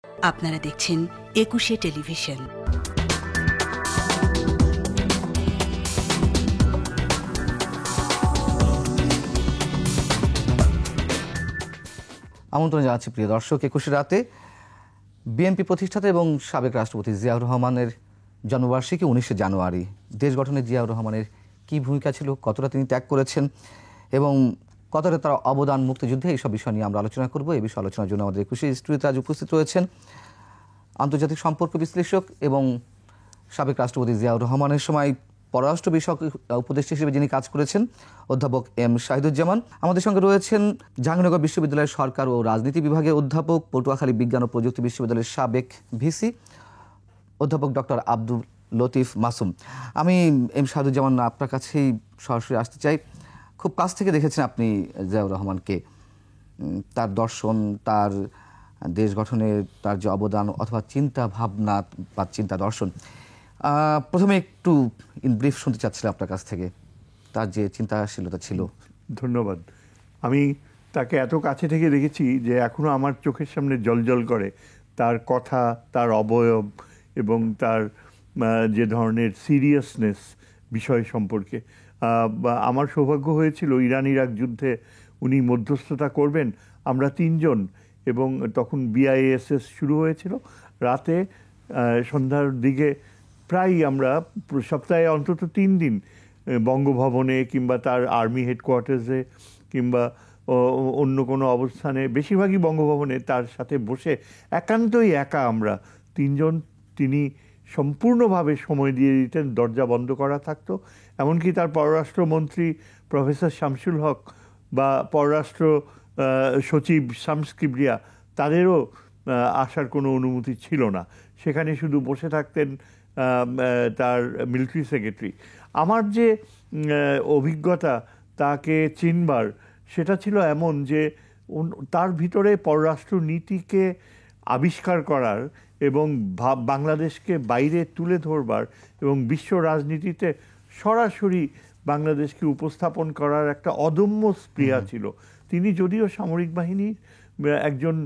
আপনারা দেখছেন একুশে টেলিভিশন। আমন্ত্রণ জানাচ্ছি প্রিয় দর্শক। ২১ রাতে বিএনপি প্রতিষ্ঠাতা এবং সাবেক রাষ্ট্রপতি জিয়াউর রহমানের জন্মবার্ষিকী ১৯শে জানুয়ারি। দেশ গঠনে জিয়াউর রহমানের কী ভূমিকা ছিল, কতটা তিনি ত্যাগ করেছেন এবং কতটা তার অবদান মুক্তিযুদ্ধে, এইসব বিষয় নিয়ে আমরা আলোচনা করব। এই বিষয়ে আলোচনার জন্য আমাদের ২১ স্টুডিওতে আজ উপস্থিত রয়েছেন আন্তর্জাতিক সম্পর্ক বিশ্লেষক এবং সাবেক রাষ্ট্রপতি জিয়াউর রহমানের সময় পররাষ্ট্র বিষয়ক উপদেষ্টা হিসেবে যিনি কাজ করেছেন অধ্যাপক এম শাহিদুজ্জামান। আমাদের সঙ্গে রয়েছেন জাহাঙ্গীরনগর বিশ্ববিদ্যালয়ের সরকার ও রাজনীতি বিভাগের অধ্যাপক, পটুয়াখালী বিজ্ঞান ও প্রযুক্তি বিশ্ববিদ্যালয়ের সাবেক ভিসি অধ্যাপক ডক্টর আব্দুল লতিফ মাসুম। আমি এম শাহিদুজ্জামান আপনার কাছেই সরাসরি আসতে চাই। খুব কাছ থেকে দেখেছেন আপনি জিয়াউর রহমানকে, তার দর্শন, তার দেশ গঠনে তার যে অবদান অথবা চিন্তা ভাবনা বা চিন্তা দর্শন, প্রথমে একটু ইন ব্রিফ শুনতে চাচ্ছিলাম আপনার কাছ থেকে, তার যে চিন্তাশীলতা ছিল। ধন্যবাদ। আমি তাকে এত কাছে থেকে দেখেছি যে এখনও আমার চোখের সামনে জ্বলজ্বল করে তার কথা, তার অবয়ব এবং তার যে ধরনের সিরিয়াসনেস বিষয় সম্পর্কে। আমার সৌভাগ্য হয়েছিল ইরান ইরাক যুদ্ধে উনি মধ্যস্থতা করবেন, আমরা তিনজন, এবং তখন বিআইএসএস শুরু হয়েছিল। রাতে সন্ধ্যার দিকে প্রায় আমরা সপ্তাহে অন্তত ৩ দিন বঙ্গভবনে কিংবা তার আর্মি হেডকোয়ার্টার্সে কিংবা অন্য কোনো অবস্থানে, বেশিরভাগই বঙ্গভবনে, তার সাথে বসে একান্তই একা আমরা তিনজন, তিনি সম্পূর্ণভাবে সময় দিয়ে দিতেন, দরজা বন্ধ করা থাকতো। এমনকি তার পররাষ্ট্রমন্ত্রী প্রফেসর শামসুল হক বা পররাষ্ট্র সচিব শামস কিবরিয়া, তাদেরও আসার কোনো অনুমতি ছিল না। সেখানে শুধু বসে থাকতেন তার মিলিটারি সেক্রেটারি। আমার যে অভিজ্ঞতা তাকে চিনবার, সেটা ছিল এমন যে তার ভিতরে পররাষ্ট্র নীতিকে আবিষ্কার করার এবং বাংলাদেশকে বাইরে তুলে ধরবার এবং বিশ্ব রাজনীতিতে সরাসরি বাংলাদেশকে উপস্থাপন করার একটা অদম্য স্পৃহা ছিল। তিনি যদিও সামরিক বাহিনীর একজন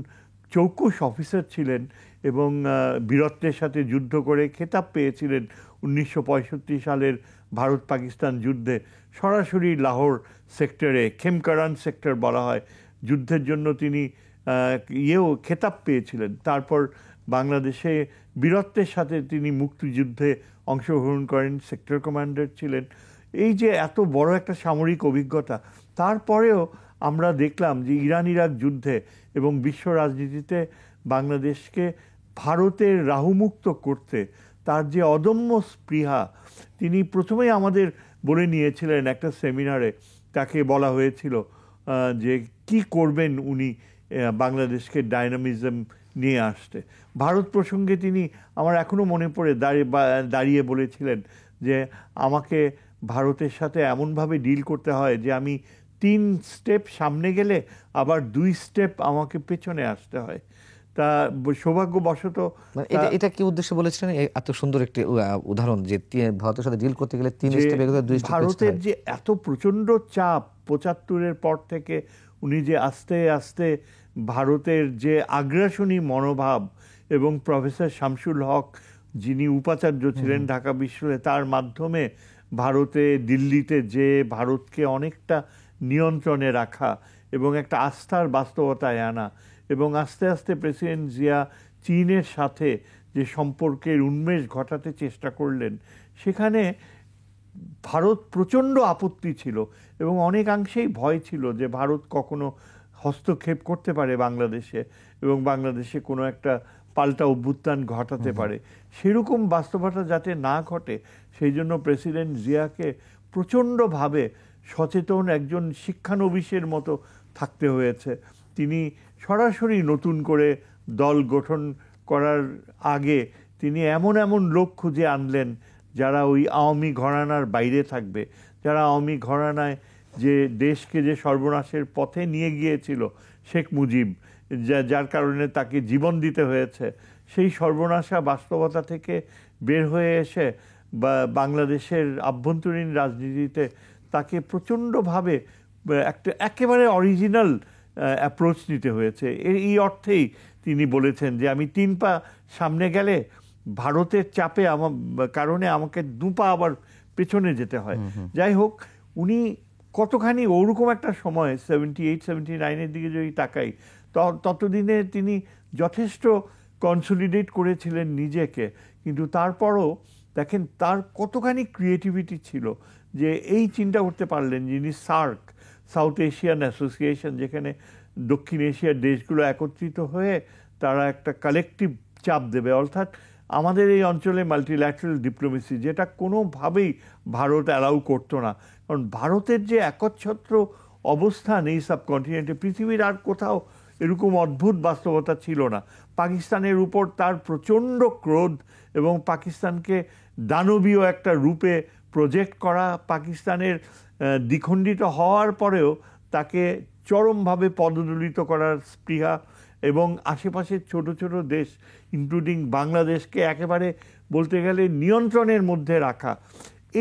চৌকুশ অফিসার ছিলেন এবং বীরত্বের সাথে যুদ্ধ করে খেতাব পেয়েছিলেন ১৯৬৫ সালের ভারত পাকিস্তান যুদ্ধে, সরাসরি লাহোর সেক্টরে, খেমকারান সেক্টর বলা হয়, যুদ্ধের জন্য তিনি খেতাব পেয়েছিলেন। তারপর বাংলাদেশে বীরত্বের সাথে তিনি মুক্তিযুদ্ধে অংশগ্রহণ করেন, সেক্টর কমান্ডার ছিলেন। এই যে এত বড় একটা সামরিক অভিজ্ঞতা, তারপরেও আমরা দেখলাম যে ইরান ইরাক যুদ্ধে এবং বিশ্ব রাজনীতিতে বাংলাদেশকে ভারতের রাহুমুক্ত করতে তার যে অদম্য স্পৃহা, তিনি প্রথমেই আমাদের বলে নিয়েছিলেন একটা সেমিনারে। তাকে বলা হয়েছিল যে কি করবেন উনি বাংলাদেশকে ডাইনামিজম নিয়ে আসতে। ভারত প্রসঙ্গে তিনি, আমার এখনও মনে পড়ে, দাঁড়িয়ে বলেছিলেন যে আমাকে ভারতের সাথে এমনভাবে ডিল করতে হয় যে আমি 3 স্টেপ সামনে গেলে আবার 2 স্টেপ আমাকে পেছনে আসতে হয়। তা সৌভাগ্যবশত এটা কি উদ্দেশ্যে বলেছিলেন? এত সুন্দর একটি উদাহরণ যে ভারতের সাথে ডিল করতে গেলে 3 স্টেপ এগোতে 2 স্টেপ। ভারতের যে এত প্রচণ্ড চাপ ৭৫-এর পর থেকে, উনি যে আস্তে আস্তে ভারতের যে আগ্রাসনী মনোভাব, এবং প্রফেসর শামসুল হক যিনি উপাচার্য ছিলেন ঢাকা বিশ্ববিদ্যালয়ে, তার মাধ্যমে ভারতে, দিল্লিতে যে ভারতকে অনেকটা নিয়ন্ত্রণে রাখা এবং একটা আস্থার বাস্তবতায় আনা, এবং আস্তে আস্তে প্রেসিডেন্ট জিয়া চীনের সাথে যে সম্পর্কের উন্মেষ ঘটাতে চেষ্টা করলেন, সেখানে ভারত প্রচণ্ড আপত্তি ছিল এবং অনেকাংশেই ভয় ছিল যে ভারত কখনো হস্তক্ষেপ করতে পারে বাংলাদেশে এবং বাংলাদেশে কোনো একটা পাল্টা অভ্যুত্থান ঘটাতে পারে। সেরকম বাস্তবতা যাতে না ঘটে, সেই জন্য প্রেসিডেন্ট জিয়াকে প্রচণ্ডভাবে সচেতন একজন শিক্ষানবিশের মতো থাকতে হয়েছে। তিনি সরাসরি নতুন করে দল গঠন করার আগে তিনি এমন এমন লোক খুঁজে আনলেন যারা ওই আওয়ামী ঘরানার বাইরে থাকবে, যারা আওয়ামী ঘরানায় যে দেশকে যে সর্বনাশের পথে নিয়ে গিয়েছিল শেখ মুজিব, যার কারণে তাকে জীবন দিতে হয়েছে, সেই সর্বনাশা বাস্তবতা থেকে বের হয়ে এসে বাংলাদেশের আভ্যন্তরীণ রাজনীতিতে তাকে প্রচণ্ডভাবে একটা একেবারে অরিজিনাল অ্যাপ্রোচ নিতে হয়েছে। এই অর্থেই তিনি বলেছেন যে আমি 3 পা সামনে গেলে ভারতের চাপে আমার কারণে আমাকে 2 পা আবার পেছনে যেতে হয়। যাই হোক, উনি কতখানি ওরকম একটা সময় 78-79-এর দিকে যদি তাকাই, ততদিনে তিনি যথেষ্ট কনসলিডেট করেছিলেন নিজেকে। কিন্তু তারপরও দেখেন তার কতখানি ক্রিয়েটিভিটি ছিল যে এই চিন্তা করতে পারলেন যিনি সার্ক, সাউথ এশিয়ান অ্যাসোসিয়েশন, যেখানে দক্ষিণ এশিয়ার দেশগুলো একত্রিত হয়ে তারা একটা কালেকটিভ চাপ দেবে, অর্থাৎ আমাদের এই অঞ্চলে মাল্টিল্যাটারাল ডিপ্লোমেসি, যেটা কোনোভাবেই ভারত অ্যালাউ করতো না। কারণ ভারতের যে একচ্ছত্র অবস্থান এই সাবকন্টিনেন্টে, পৃথিবীর আর কোথাও এরকম অদ্ভুত বাস্তবতা ছিল না। পাকিস্তানের উপর তার প্রচণ্ড ক্রোধ এবং পাকিস্তানকে দানবীয় একটা রূপে প্রজেক্ট করা, পাকিস্তানের দ্বিখণ্ডিত হওয়ার পরেও তাকে চরমভাবে পদদলিত করার স্পৃহা, এবং আশেপাশের ছোট ছোট দেশ ইনক্লুডিং বাংলাদেশকে একেবারে বলতে গেলে নিয়ন্ত্রণের মধ্যে রাখা,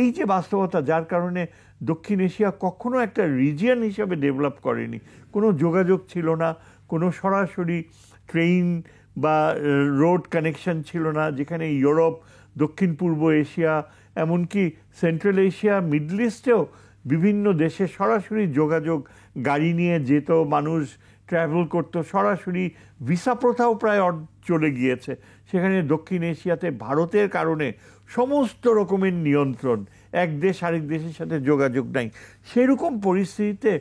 এই যে বাস্তবতা, যার কারণে দক্ষিণ এশিয়া কখনো একটা রিজিয়ন হিসেবে ডেভেলপ করেনি। কোনো যোগাযোগ ছিল না, কোনো সরাসরি ট্রেন বা রোড কানেকশন ছিল না, যেখানে ইউরোপ, দক্ষিণ পূর্ব এশিয়া, এমনকি সেন্ট্রাল এশিয়া, মিডল ইস্টেও বিভিন্ন দেশে সরাসরি যোগাযোগ, গাড়ি নিয়ে যেত মানুষ, ট্রাভেল করতো সরাসরি, ভিসা প্রথাও প্রায় চলে গিয়েছে। সেখানে দক্ষিণ এশিয়াতে ভারতের কারণে সমস্ত রকমের নিয়ন্ত্রণ, এক দেশ আরেক দেশের সাথে যোগাযোগ নাই। সেরকম পরিস্থিতিতে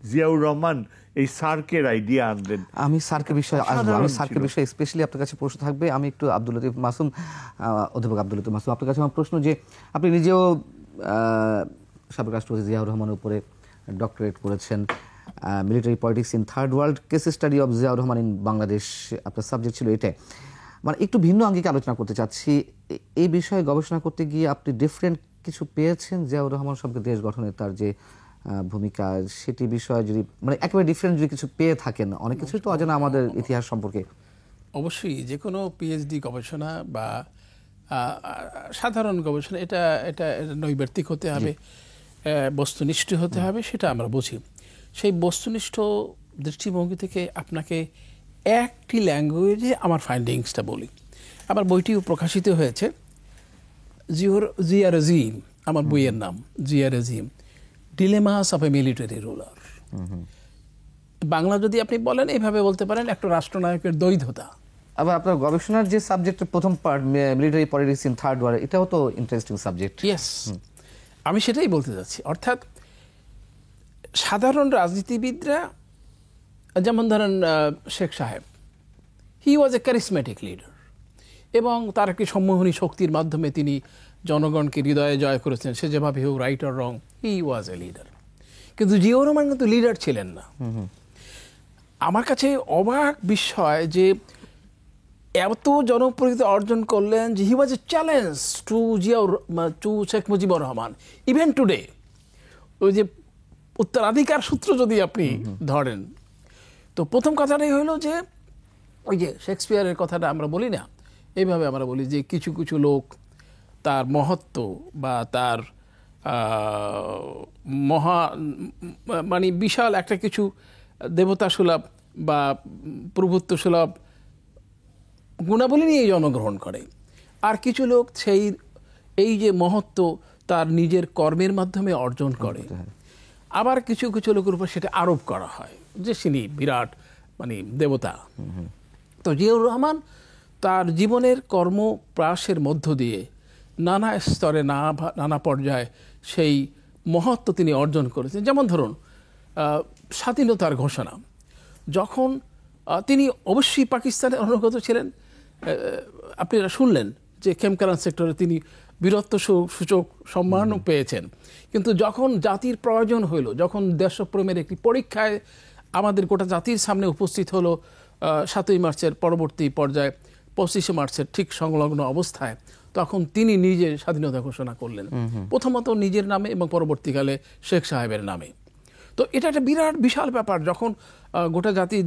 জিয়াউর রহমান এই সার্কের আইডিয়া আনলেন। আমি সার্কের বিষয়ে আসবো, আমি সার্কের বিষয়ে স্পেশালি আপনার কাছে প্রশ্ন থাকবে। আমি একটু আব্দুল লতিফ মাসুম, অধ্যাপক আব্দুল লতিফ মাসুম, আপনার কাছে আমার প্রশ্ন যে আপনি নিজেও সাবেক রাষ্ট্রপতি জিয়াউর রহমানের উপরে ডক্টরেট করেছেন, military politics in third world, case study of Ziaur Rahman in Bangladesh আপনার সাবজেক্ট ছিল। এটাই মানে একটু ভিন্ন আঙ্গিকে আলোচনা করতে চাচ্ছি। এই বিষয়ে গবেষণা করতে গিয়ে আপনি ডিফারেন্ট কিছু পেয়েছেন জিয়াউর রহমান সম্পর্কে, দেশ গঠনে তার যে ভূমিকা, সেটি বিষয়ে যদি মানে একেবারে ডিফারেন্ট যদি কিছু পেয়ে থাকেন, অনেক কিছুই তো অজানা আমাদের ইতিহাস সম্পর্কে। অবশ্যই যে কোনো পিএইচডি গবেষণা বা সাধারণ গবেষণা এটা এটা নৈর্ব্যক্তিক হতে হবে, বস্তুনিষ্ঠ হতে হবে, সেটা আমরা বুঝি। সেই বস্তুনিষ্ঠ দৃষ্টিভঙ্গি থেকে আপনাকে একটি ল্যাঙ্গুয়েজে আমার ফাইন্ডিংসটা বলি। আমার বইটিও প্রকাশিত হয়েছে, জিয়া রেজিম, আমার বইয়ের নাম Zia regime, ডিলেমাস of A military ruler. Bangla যদি আপনি বলেন, এইভাবে বলতে পারেন একটা রাষ্ট্রনায়কের দ্বৈধতা। আবার আপনার গবেষণার যে সাবজেক্টের প্রথম part, military politics in third world, এটাও তো ইন্টারেস্টিং সাবজেক্ট। ইয়েস, আমি সেটাই বলতে যাচ্ছি। অর্থাৎ সাধারণ রাজনীতিবিদরা, যেমন ধরেন শেখ সাহেব, হি ওয়াজ এ ক্যারিসমেটিক লিডার, এবং তার একটি সম্মোহনী শক্তির মাধ্যমে তিনি জনগণকে হৃদয়ে জয় করেছেন। সে যেভাবে হোক, right or wrong, he was a leader. কিন্তু জিয়াউর রহমান কিন্তু লিডার ছিলেন না। আমার কাছে অবাক বিষয় যে এত জনপ্রিয়তা অর্জন করলেন যে he was a challenge to Sheikh Mujibur Rahman even today. ওই যে উত্তরাধিকার সূত্র যদি আপনি ধরেন, তো প্রথম কথাটাই হলো যে ওই যে শেক্সপিয়ারের কথাটা আমরা বলি না, এইভাবে আমরা বলি যে কিছু কিছু লোক তার মহত্ব বা তার মানে বিশাল একটা কিছু দেবতা সুলভ বা প্রভুত্ব সুলভ গুণাবলী নিয়ে জন্মগ্রহণ করে, আর কিছু লোক এই যে মহত্ব তার নিজের কর্মের মাধ্যমে অর্জন করে। আবার কিছু কিছু লোকের উপর সেটা আরোপ করা হয় যে তিনি বিরাট মানে দেবতা। তো জিয়াউর রহমান তার জীবনের কর্মপ্রাসের মধ্য দিয়ে নানা স্তরে নানা পর্যায়ে সেই মহত্ব তিনি অর্জন করেছেন। যেমন ধরুন স্বাধীনতার ঘোষণা, যখন তিনি অবশ্যই পাকিস্তানের অনুগত ছিলেন, আপনারা শুনলেন যে খেমকারান সেক্টরে তিনি বীরত্ব সূচক সম্মানও পেয়েছেন। কিন্তু যখন জাতির প্রয়োজন হইল, যখন দেশপ্রেমের একটি পরীক্ষায় আমাদের গোটা জাতির সামনে উপস্থিত হলো 7ই মার্চের পরবর্তী পর্যায়ে 25শে মার্চের ঠিক সংলগ্ন অবস্থায়, তখন তিনি নিজে স্বাধীনতা ঘোষণা করলেন, প্রথমত নিজের নামে এবং পরবর্তীকালে শেখ সাহেবের নামে। তো এটা একটা বিরাট বিশাল ব্যাপার, যখন গোটা জাতি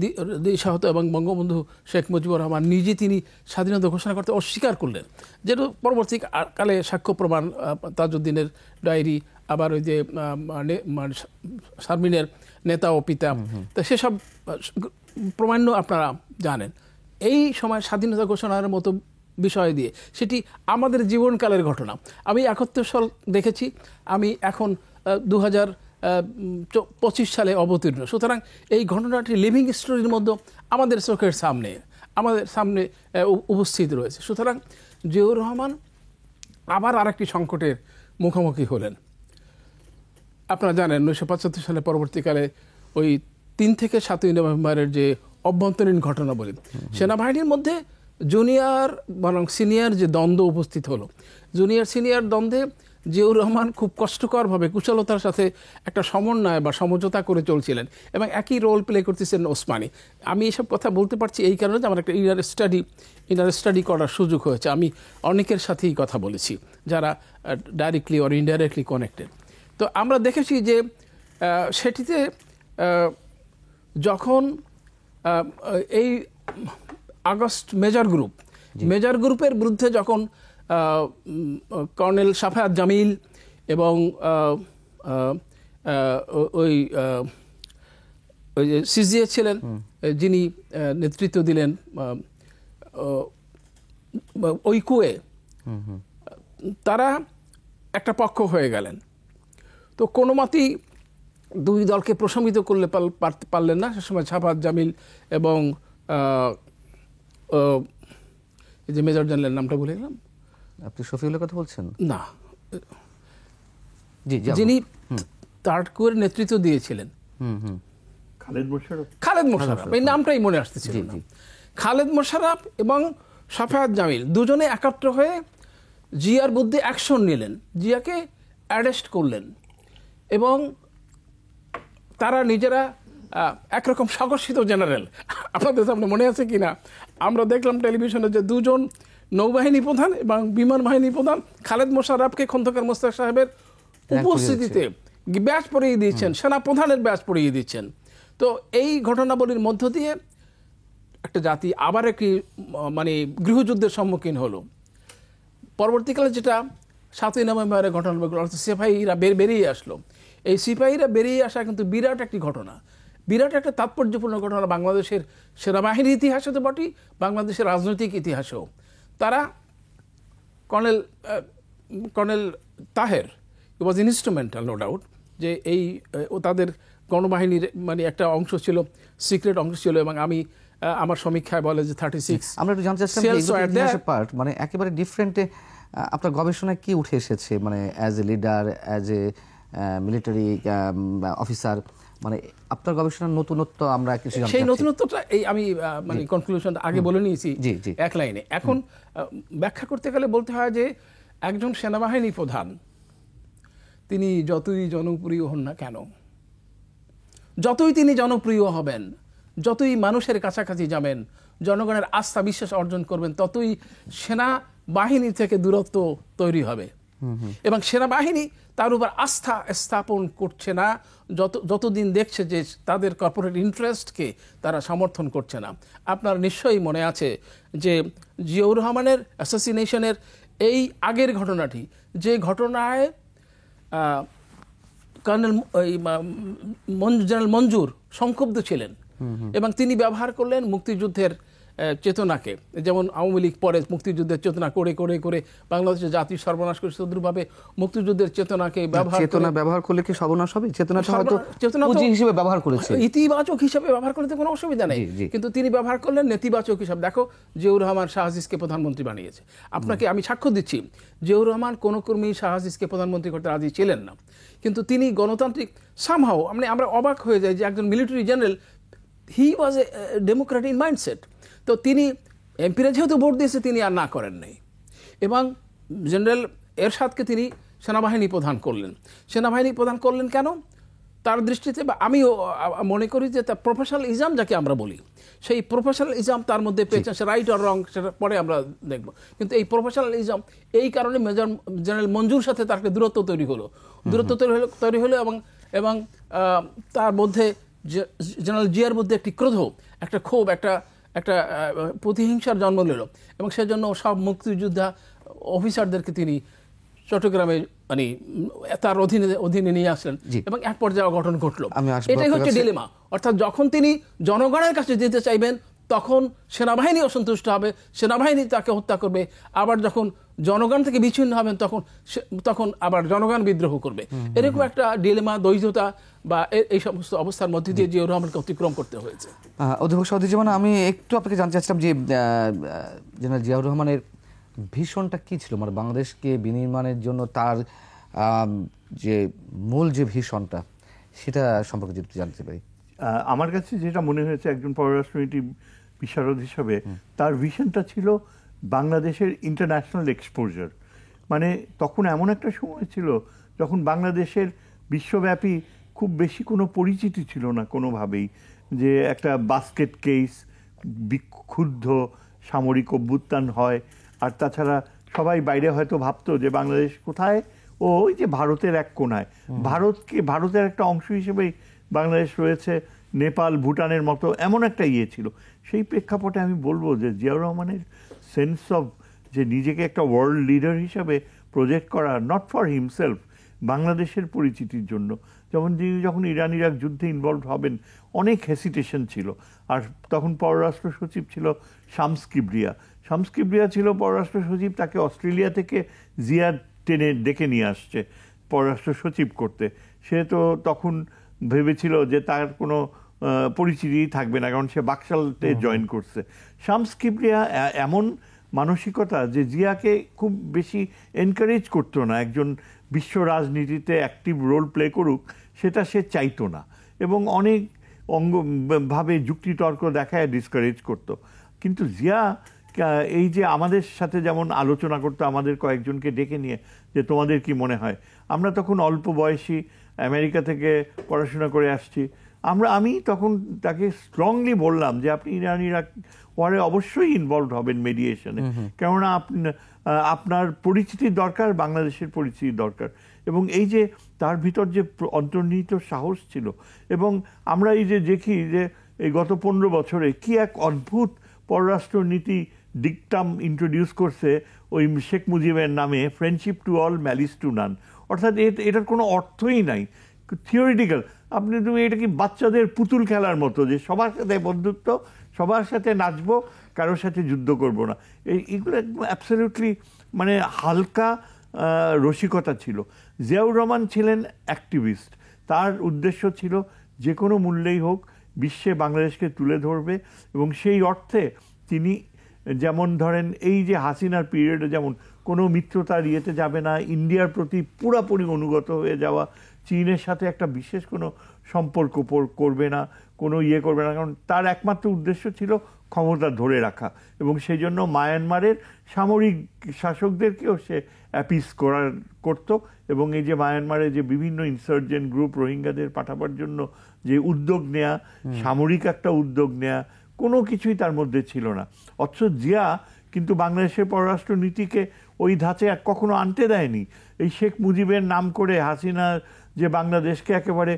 দিশাহত এবং বঙ্গবন্ধু শেখ মুজিবুর রহমান নিজে তিনি স্বাধীনতা ঘোষণা করতে অস্বীকার করলেন, যেটা পরবর্তীকালে সাক্ষ্য প্রমাণ তাজউদ্দিনের ডায়েরি, আবার ওই যে শারমিনের নেতা ও পিতা, তো সেসব প্রমাণ্য আপনারা জানেন। এই সময় স্বাধীনতা ঘোষণার মতো বিষয় দিয়ে, সেটি আমাদের জীবনকালের ঘটনা। আমি 71 সাল দেখেছি, আমি এখন 2025 সালে অবতীর্ণ। সুতরাং এই ঘটনাটি লিভিং স্টোরির মধ্যে আমাদের চোখের সামনে উপস্থিত রয়েছে। সুতরাং জিয়াউর রহমান আবার আরেকটি সংকটের মুখোমুখি হলেন। আপনারা জানেন 1975 সালে পরবর্তীকালে ওই 3 থেকে 7 নভেম্বরের যে অভ্যন্তরীণ ঘটনা বলি, সেনাবাহিনীর মধ্যে জুনিয়র বরং সিনিয়র যে দ্বন্দ্ব উপস্থিত হলো, জুনিয়র সিনিয়র দ্বন্দ্বে জিয়াউর রহমান খুব কষ্টকরভাবে কুশলতার সাথে একটা সমন্বয় বা সমঝোতা করে চলছিলেন এবং একই রোল প্লে করতেছেন ওসমানী। আমি এসব কথা বলতে পারছি এই কারণে যে আমার একটা ইনার স্টাডি করার সুযোগ হয়েছে। আমি অনেকের সাথেই কথা বলেছি যারা ডাইরেক্টলি অর ইনডাইরেক্টলি কানেক্টেড। তো আমরা দেখেছি যে সেটিতে যখন এই আগস্ট মেজর গ্রুপের বিরুদ্ধে যখন কর্নেল সাফায়াত জামিল এবং ওই যে সিজিএ ছিলেন যিনি নেতৃত্ব দিলেন ওই কুয়ে, তারা একটা পক্ষ হয়ে গেলেন। তো কোনো মতেই দুই দলকে প্রশমিত করলে পারলেন না। সে সময় সাফায়াত জামিল এবং এই যে মেজর জেনারেল নামটা ভুলে গেলাম। আপনি শফিউলের কথা বলছেন? না, জি, যিনি থার্ড কুয়ের নেতৃত্ব দিয়েছিলেন, খালেদ মোশাররফ, এই নামটাই মনে আসতেছিল না। খালেদ মোশাররফ এবং সাফায়াত জামিল দুজনে একাত্র হয়ে জিয়ার বিরুদ্ধে অ্যাকশন নিলেন, জিয়াকে অ্যারেস্ট করলেন এবং তারা নিজেরা একরকম স্বঘোষিত জেনারেল। আপনাদের সামনে মনে আছে কিনা, আমরা দেখলাম টেলিভিশনে যে দুজন নৌবাহিনী প্রধান এবং বিমান বাহিনী প্রধান খালেদ মোশাররফকে খন্দকার মোশতাক সাহেবের উপস্থিতিতে ব্যাচ পরিয়ে দিয়েছেন, সেনা প্রধানের ব্যাচ পরিয়ে দিচ্ছেন। তো এই ঘটনাবলীর মধ্য দিয়ে একটা জাতি আবার একটি মানে গৃহযুদ্ধের সম্মুখীন হলো। পরবর্তীকালে যেটা 7ই নভেম্বরের ঘটনা, অর্থাৎ সিপাহীরা বেরিয়ে আসলো। এই সিপাহীরা বেরিয়ে আসা কিন্তু বিরাট একটি ঘটনা, বিরাট একটা তাৎপর্যপূর্ণ ঘটনা বাংলাদেশের সেনাবাহিনীর ইতিহাসে তো বটেই, বাংলাদেশের রাজনৈতিক ইতিহাসেও। তারা colonel Taher was instrumental, no doubt, যে এই তাদের গণবাহিনীর মানে একটা অংশ ছিল, সিক্রেট অংশ ছিল। এবং আমি আমার সমীক্ষায় বলে যে 36 আমরা একটু জানতে চাচ্ছিলাম পার্ট মানে একেবারে ডিফারেন্টে আপনার গবেষণায় কি উঠে এসেছে, মানে as a leader, as a military officer, মানে আপনার গবেষণার নতুনত্ব আমরা কিছু জানতে চাই। সেই নতুনত্বটা এই আমি মানে কনক্লুশনটা আগে বলে নিয়েছি এক লাইনে। এখন ব্যাখ্যা করতে গেলে বলতে হয় যে একজন সেনাবাহিনী প্রধান তিনি যতই জনপ্রিয় হন না কেন, যতই তিনি জনপ্রিয় হবেন, যতই মানুষের কাছাকাছি যাবেন, জনগণের আস্থা বিশ্বাস অর্জন করবেন, ততই সেনাবাহিনী থেকে দূরত্ব তৈরি হবে। এবং সেনাবাহিনী তার উপর আস্থা স্থাপন করছে না যতদিন দেখছে যে তাদের কর্পোরেট ইন্টারেস্টকে তারা সমর্থন করছে না। আপনার নিশ্চয়ই মনে আছে যে জিয়াউর রহমানের অ্যাসাসিনেশনের এই আগের ঘটনাটি, যে ঘটনায় কর্নেল জেনারেল মঞ্জুর সংক্ষুব্ধ ছিলেন এবং তিনি ব্যবহার করলেন মুক্তিযুদ্ধের চেতনাকে, যেমন আওয়ামী লীগ পরে মুক্তিযুদ্ধের চেতনা করে করে করে বাংলাদেশের জাতির সর্বনাশ করে, তদ্রুপভাবে মুক্তিযুদ্ধের চেতনাকে ব্যবহার করলে কি সর্বনাশ হবে? চেতনাটা হয়তো পুঁজি হিসেবে ব্যবহার করেছে, ইতিবাচক হিসেবে ব্যবহার করতে কোনো অসুবিধা নেই, কিন্তু তিনি ব্যবহার করলেন নেতিবাচক হিসাবে। দেখো, জিয়াউর রহমান শাহ আজিজকে প্রধানমন্ত্রী বানিয়েছে। আপনাকে আমি সাক্ষ্য দিচ্ছি, জিয়াউর রহমান কোনো কর্মী শাহ আজিজকে প্রধানমন্ত্রী করতে রাজি ছিলেন না, কিন্তু তিনি গণতান্ত্রিক সামহাও আমরা অবাক হয়ে যাই যে একজন military general, he was a democratic mindset. তো তিনি এমপিরা যেহেতু ভোট দিয়েছে, তিনি আর না করেন নাই এবং জেনারেল এরশাদকে তিনি সেনাবাহিনী প্রধান করলেন। সেনাবাহিনী প্রধান করলেন কেন? তার দৃষ্টিতে, বা আমিও মনে করি যে তার প্রফেশনালিজম যাকে আমরা বলি, সেই প্রফেশনালিজম তার মধ্যে পেয়েছেন। সে রাইট আর রং সেটা পরে আমরা দেখব, কিন্তু এই প্রফেশনালিজম এই কারণে মেজর জেনারেল মঞ্জুর সাথে তার একটা দূরত্ব তৈরি হলো এবং তার মধ্যে জেনারেল জিয়ার মধ্যে একটি ক্রোধ, একটা ক্ষোভ, একটা প্রতিহিংসার জন্ম নিল এবং সেজন্য সব মুক্তিযোদ্ধা অফিসারদেরকে তিনি চট্টগ্রামে মানে তার অধীনে নিয়ে আসলেন এবং এক পর্যায়ে অঘটন ঘটল। এটাই হচ্ছে ডিলেমা। অর্থাৎ যখন তিনি জনগণের কাছে যেতে চাইবেন, তখন সেনাবাহিনী অসন্তুষ্ট হবে, সেনাবাহিনী তাকে হত্যা করবে। আবার যখন জনগণ থেকে বিচ্ছিন্ন হবেন তখন আবার জনগণ বিদ্রোহ করবে। এরকম একটা ডিলেমা, দ্বৈধতা বা এই সমস্ত অবস্থার মধ্যে দিয়ে জিয়াউর রহমানকে অতিক্রম করতে হয়েছে। অধ্যাপক সৌদিজ্জামান, আমি একটু আপনাকে জানতে চাচ্ছিলাম যে জেনারেল জিয়াউর রহমানের ভীষণটা কি ছিল, মানে বাংলাদেশকে বিনির্মাণের জন্য তার যে মূল যে ভীষণটা, সেটা সম্পর্কে যদি জানতে পারি। আমার কাছে যেটা মনে হয়েছে একজন পররাষ্ট্রনীতি বিশারদ হিসাবে, তার ভিশনটা ছিল বাংলাদেশের ইন্টারন্যাশনাল এক্সপোজার। মানে তখন এমন একটা সময় ছিল যখন বাংলাদেশের বিশ্বব্যাপী খুব বেশি কোনো পরিচিতি ছিল না কোনোভাবেই, যে একটা বাস্কেট কেস, ক্ষুব্ধ সামরিক অভ্যুত্থান হয়, আর তাছাড়া সবাই বাইরে হয়তো ভাবতো যে বাংলাদেশ কোথায়, ওই যে ভারতের এক কোনায়, ভারতের একটা অংশ হিসেবেই বাংলাদেশ রয়েছে, নেপাল ভুটানের মতো এমন একটা ইয়ে ছিল। সেই প্রেক্ষাপটে আমি বলবো যে জিয়াউর রহমানের সেন্স অফ যে নিজেকে একটা ওয়ার্ল্ড লিডার হিসাবে প্রজেক্ট করা, নট ফর হিমসেলফ, বাংলাদেশের পরিচিতির জন্য। যেমন তিনি যখন ইরান ইরাক যুদ্ধে ইনভলভ হবেন অনেক হেসিটেশন ছিল, আর তখন পররাষ্ট্র সচিব ছিল শামস কিবরিয়া ছিল পররাষ্ট্র সচিব, তাকে অস্ট্রেলিয়া থেকে জিয়া টেনে ডেকে নিয়ে আসছে পররাষ্ট্র সচিব করতে। সে তো তখন ভেবেছিল যে তার কোনো পরিচিতি থাকবে না, কারণ সে বাকশালতে জয়েন করছে। শামস কিবরিয়া এমন মানসিকতা যে জিয়াকে খুব বেশি এনকারেজ করতো না, একজন বিশ্ব রাজনীতিতে অ্যাক্টিভ রোল প্লে করুক সেটা সে চাইতো না, এবং অনেক ভাবে যুক্তিতর্ক দেখায় ডিসকারেজ করতো। কিন্তু জিয়া এই যে আমাদের সাথে যেমন আলোচনা করতো, আমাদের কয়েকজনকে ডেকে নিয়ে, যে তোমাদের কি মনে হয়, আমরা তখন অল্প বয়সী, আমেরিকা থেকে পড়াশোনা করে আসছি, আমি তখন তাকে স্ট্রংলি বললাম যে আপনি ইরান ইরাক ওয়ারে অবশ্যই ইনভলভ হবেন মেডিয়েশনে, কেননা আপনার পরিচিতির দরকার, বাংলাদেশের পরিচিতি দরকার। এবং এই যে তার ভিতর যে অন্তর্নিহিত সাহস ছিল, এবং আমরা এই যে দেখি যে এই গত 15 বছরে কি এক অদ্ভুত পররাষ্ট্রনীতি ডিকটাম ইন্ট্রোডিউস করছে ওই শেখ মুজিবের নামে, friendship to all malice two নান। অর্থাৎ এটার কোনো অর্থই নাই, থিওরিটিক্যাল। তুমি এটা কি বাচ্চাদের পুতুল খেলার মতো, যে সবার সাথে বন্ধুত্ব, সবার সাথে নাচবো, কারোর সাথে যুদ্ধ করব না, এইগুলো একদম অ্যাবসলিউটলি মানে হালকা রসিকতা ছিল। জিয়াউর রহমান ছিলেন অ্যাক্টিভিস্ট, তার উদ্দেশ্য ছিল যে কোনো মূল্যেই হোক বিশ্বে বাংলাদেশকে তুলে ধরবে, এবং সেই অর্থে তিনি যেমন ধরেন এই যে হাসিনার পিরিয়ডে যেমন কোনো মিত্রতার ইয়েতে যাবে না, ইন্ডিয়ার প্রতি পুরোপুরি অনুগত হয়ে যাওয়া, চীনের সাথে একটা বিশেষ কোনো সম্পর্ক করবে না, কোনো ইয়ে করবে না, কারণ তার একমাত্র উদ্দেশ্য ছিল ক্ষমতা ধরে রাখা, এবং সেই জন্য মায়ানমারের সামরিক শাসকদেরকেও সে অ্যাপিস করত। এবং এই যে মায়ানমারে যে বিভিন্ন ইনসার্জেন্ট গ্রুপ রোহিঙ্গাদের পাঠাবার জন্য যে উদ্যোগ নেয়া, সামরিক একটা উদ্যোগ নেয়া, কোনো কিছুই তার মধ্যে ছিল না। অথচ জিয়া কিন্তু বাংলাদেশের পররাষ্ট্র নীতিকে ওই ধাঁচে কখনো আনতে দেয়নি। এই শেখ মুজিবের নাম করে হাসিনা যে বাংলাদেশকে একেবারে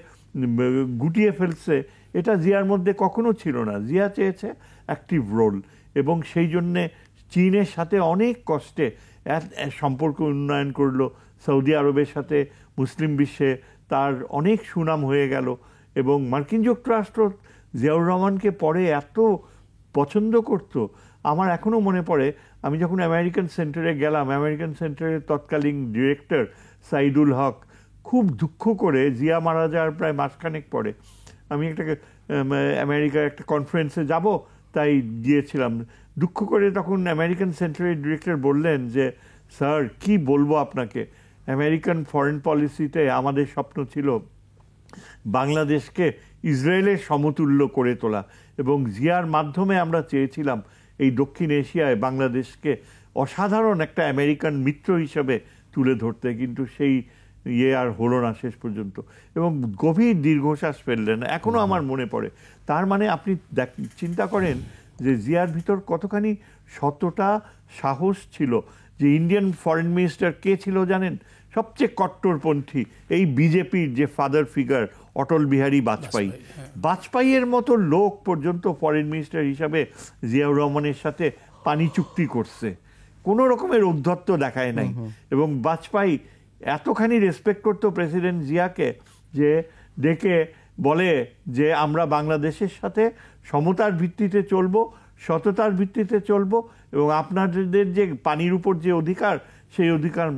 গুটিয়ে ফেলছে, এটা জিয়ার মধ্যে কখনো ছিল না। জিয়া চেয়েছে অ্যাক্টিভ রোল, এবং সেই জন্যে চীনের সাথে অনেক কষ্টে সম্পর্ক উন্নয়ন করলো, সৌদি আরবের সাথে মুসলিম বিশ্বে তার অনেক সুনাম হয়ে গেল, এবং মার্কিন যুক্তরাষ্ট্র জিয়াউর রহমানকে পরে এত পছন্দ করত। আমার এখনও মনে পড়ে, আমি যখন আমেরিকান সেন্টারে গেলাম, আমেরিকান সেন্টারের তৎকালীন ডিরেক্টর সাইদুল হক খুব দুঃখ করে, জিয়া মারা যাওয়ার প্রায় মাসখানেক পরে, আমি একটা আমেরিকার একটা কনফারেন্সে যাব তাই গিয়েছিলাম, দুঃখ করে তখন আমেরিকান সেন্টারের ডিরেক্টর বললেন যে স্যার কি বলবো আপনাকে, আমেরিকান ফরেন পলিসিতে আমাদের স্বপ্ন ছিল বাংলাদেশকে ইসরায়েলের সমতুল্য করে তোলা, এবং জিয়ার মাধ্যমে আমরা চেয়েছিলাম এই দক্ষিণ এশিয়ায় বাংলাদেশকে অসাধারণ একটা আমেরিকান মিত্র হিসাবে তুলে ধরতে, কিন্তু সেই ইয়ে আর হলো না শেষ পর্যন্ত, এবং গভীর দীর্ঘশ্বাস ফেললেন, এখনো আমার মনে পড়ে। তার মানে আপনি চিন্তা করেন যে জিয়ার ভিতর কতখানি সততা সাহস ছিল। যে ইন্ডিয়ান ফরেন মিনিস্টার কে ছিল জানেন? সবচেয়ে কট্টরপন্থী এই বিজেপির যে ফাদার ফিগার অটল বিহারী বাজপেয়ী। বাজপেয়ীর মতো লোক পর্যন্ত ফরেন মিনিস্টার হিসাবে জিয়াউর রহমানের সাথে পানি চুক্তি করছে, কোনো রকমের ঔদ্ধত্য দেখায় নাই। এবং বাজপেয়ী এতখানি রেসপেক্ট করতো প্রেসিডেন্ট জিয়াকে যে ডেকে বলে যে আমরা বাংলাদেশের সাথে সমতার ভিত্তিতে চলবো, সততার ভিত্তিতে চলবো, এবং আপনাদের যে পানির উপর যে অধিকার, সেই অধিকার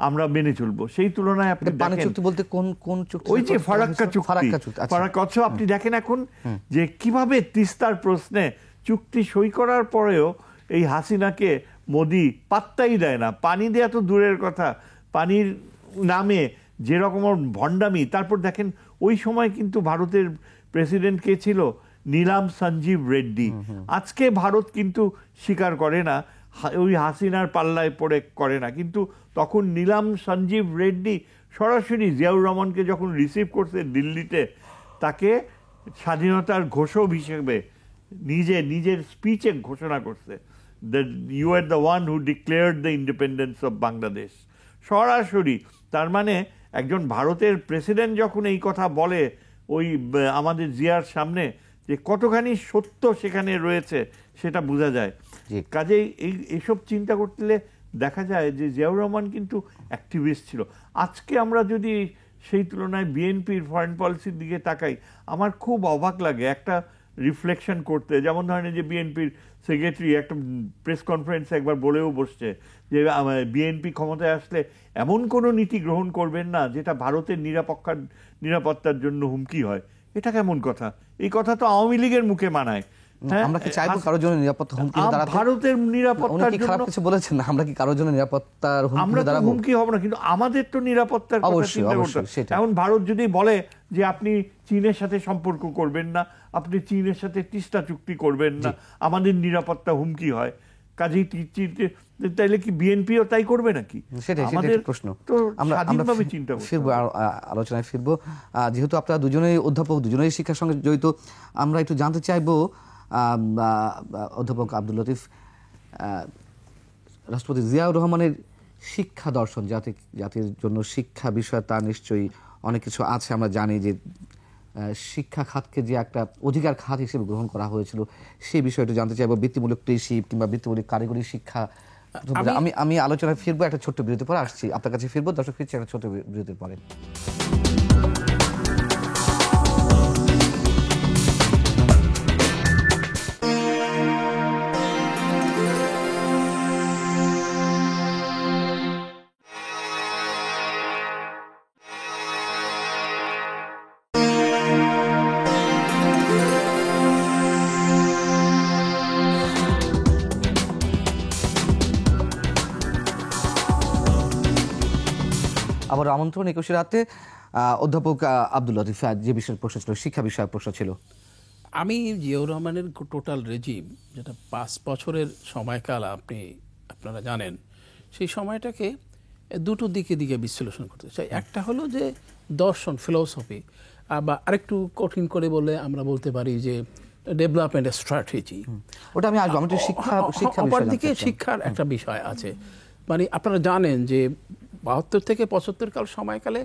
আমরা মেনে চলবো। সেই তুলনায় আপনি পানি দেখেন চুক্তি বলতে কোন চুক্তি? ওই যে ফারাক্কা চুক্তি, আচ্ছা। ফারাক্কা আপনি দেখেন এখন যে কিভাবে তিস্তার প্রশ্নে চুক্তি সই করার পরেও এই হাসিনাকে মোদি পাত্তাই দেয় না। পানি দেয়া তো দূরের কথা, পানির নামে যেরকম ভণ্ডামি। তারপর দেখেন ওই সময় কিন্তু ভারতের প্রেসিডেন্ট কে ছিল? নীলাম সঞ্জীব রেড্ডি। আজকে ভারত কিন্তু স্বীকার করে না, ওই হাসিনার পাল্লায় পড়ে করে না, কিন্তু তখন নীলাম সঞ্জীব রেড্ডি সরাসরি জিয়াউর রহমানকে যখন রিসিভ করছে দিল্লিতে, তাকে স্বাধীনতার ঘোষক হিসেবে নিজের স্পিচে ঘোষণা করছে, that you are the one who declared the independence of Bangladesh. সরাসরি। তার মানে একজন ভারতের প্রেসিডেন্ট যখন এই কথা বলে ওই আমাদের জিয়ার সামনে, যে কতখানি সত্য সেখানে রয়েছে সেটা বোঝা যায়। কাজেই এইসব চিন্তা করলে দেখা যায় যে জিয়াউর রহমান কিন্তু অ্যাক্টিভিস্ট ছিল। আজকে আমরা যদি সেই তুলনায় বিএনপির ফরেন পলিসির দিকে তাকাই, আমার খুব অবাক লাগে একটা রিফ্লেকশন করতে। যেমন ধরেন যে বিএনপির সেক্রেটারি একটা প্রেস কনফারেন্সে একবার বলেও বসছে যে বিএনপি ক্ষমতায় আসলে এমন কোনো নীতি গ্রহণ করবেন না যেটা ভারতের নিরাপত্তার জন্য হুমকি হয়। এটা কেমন কথা? এই কথা তো আওয়ামী লীগের মুখে মানায়। আমরা কি চাইবো কারোর জন্য নিরাপত্তা হুমকি দাঁড়াতে? ভারতের নিরাপত্তার জন্য খারাপ কিছু বলেছেন না, আমরা কি কারোর জন্য নিরাপত্তার হুমকি দাঁড়াবো? হুমকি হব না, কিন্তু আমাদের তো নিরাপত্তার কথা চিন্তা করতে হবে। এখন ভারত যদি বলে যে আপনি চীনের সাথে সম্পর্ক করবেন না, আপনি চীনের সাথে তিস্তা চুক্তি করবেন না, আমাদের নিরাপত্তা হুমকি হয়, কাজেই তাইলে কি বিএনপিও তাই করবে নাকি? আমাদের প্রশ্ন। আমরা স্বাধীনভাবে চিন্তা করব। ফিরবো, আলোচনায় ফিরবো। যেহেতু আপনারা দুজনেই অধ্যাপক, দুজনেই শিক্ষার সঙ্গে জড়িত, আমরা একটু জানতে চাইবো অধ্যাপক আব্দুল লতিফ, রাষ্ট্রপতি জিয়াউর রহমানের শিক্ষা দর্শন, জাতির জন্য শিক্ষা বিষয় তার নিশ্চয়ই অনেক কিছু আছে। আমরা জানি যে শিক্ষা খাতকে যে একটা অধিকার খাত হিসেবে গ্রহণ করা হয়েছিল, সেই বিষয়টা জানতে চাইবো। বৃত্তিমূলক কৃষি কিংবা বৃত্তিমূলক কারিগরি শিক্ষা। আমি আলোচনায় ফিরবো, একটা ছোট্ট বিরতির পরে আসছি আপনার কাছে ফিরবো। দর্শক ফিরছি একটা ছোট্ট বিরতির পরে। আবার আমন্ত্রণ 21 রাতে। অধ্যাপক আব্দুল লতিফ, যে বিষয়ের প্রশ্ন ছিল শিক্ষা বিষয়ক প্রশ্ন ছিল। আমি জিয়াউর রহমানের টোটাল রেজিম, যেটা 5 বছরের সময়কাল আপনারা জানেন, সেই সময়টাকে দুটো দিকে বিশ্লেষণ করতে চাই। একটা হলো যে দর্শন, ফিলসফি, বা আরেকটু কঠিন করে বলে আমরা বলতে পারি যে ডেভেলপমেন্ট স্ট্র্যাটেজি। ওটা আমি আসবো। আমি অপরদিকে শিক্ষার একটা বিষয় আছে। মানে আপনারা জানেন যে 72 থেকে 75 কাল সময়কালে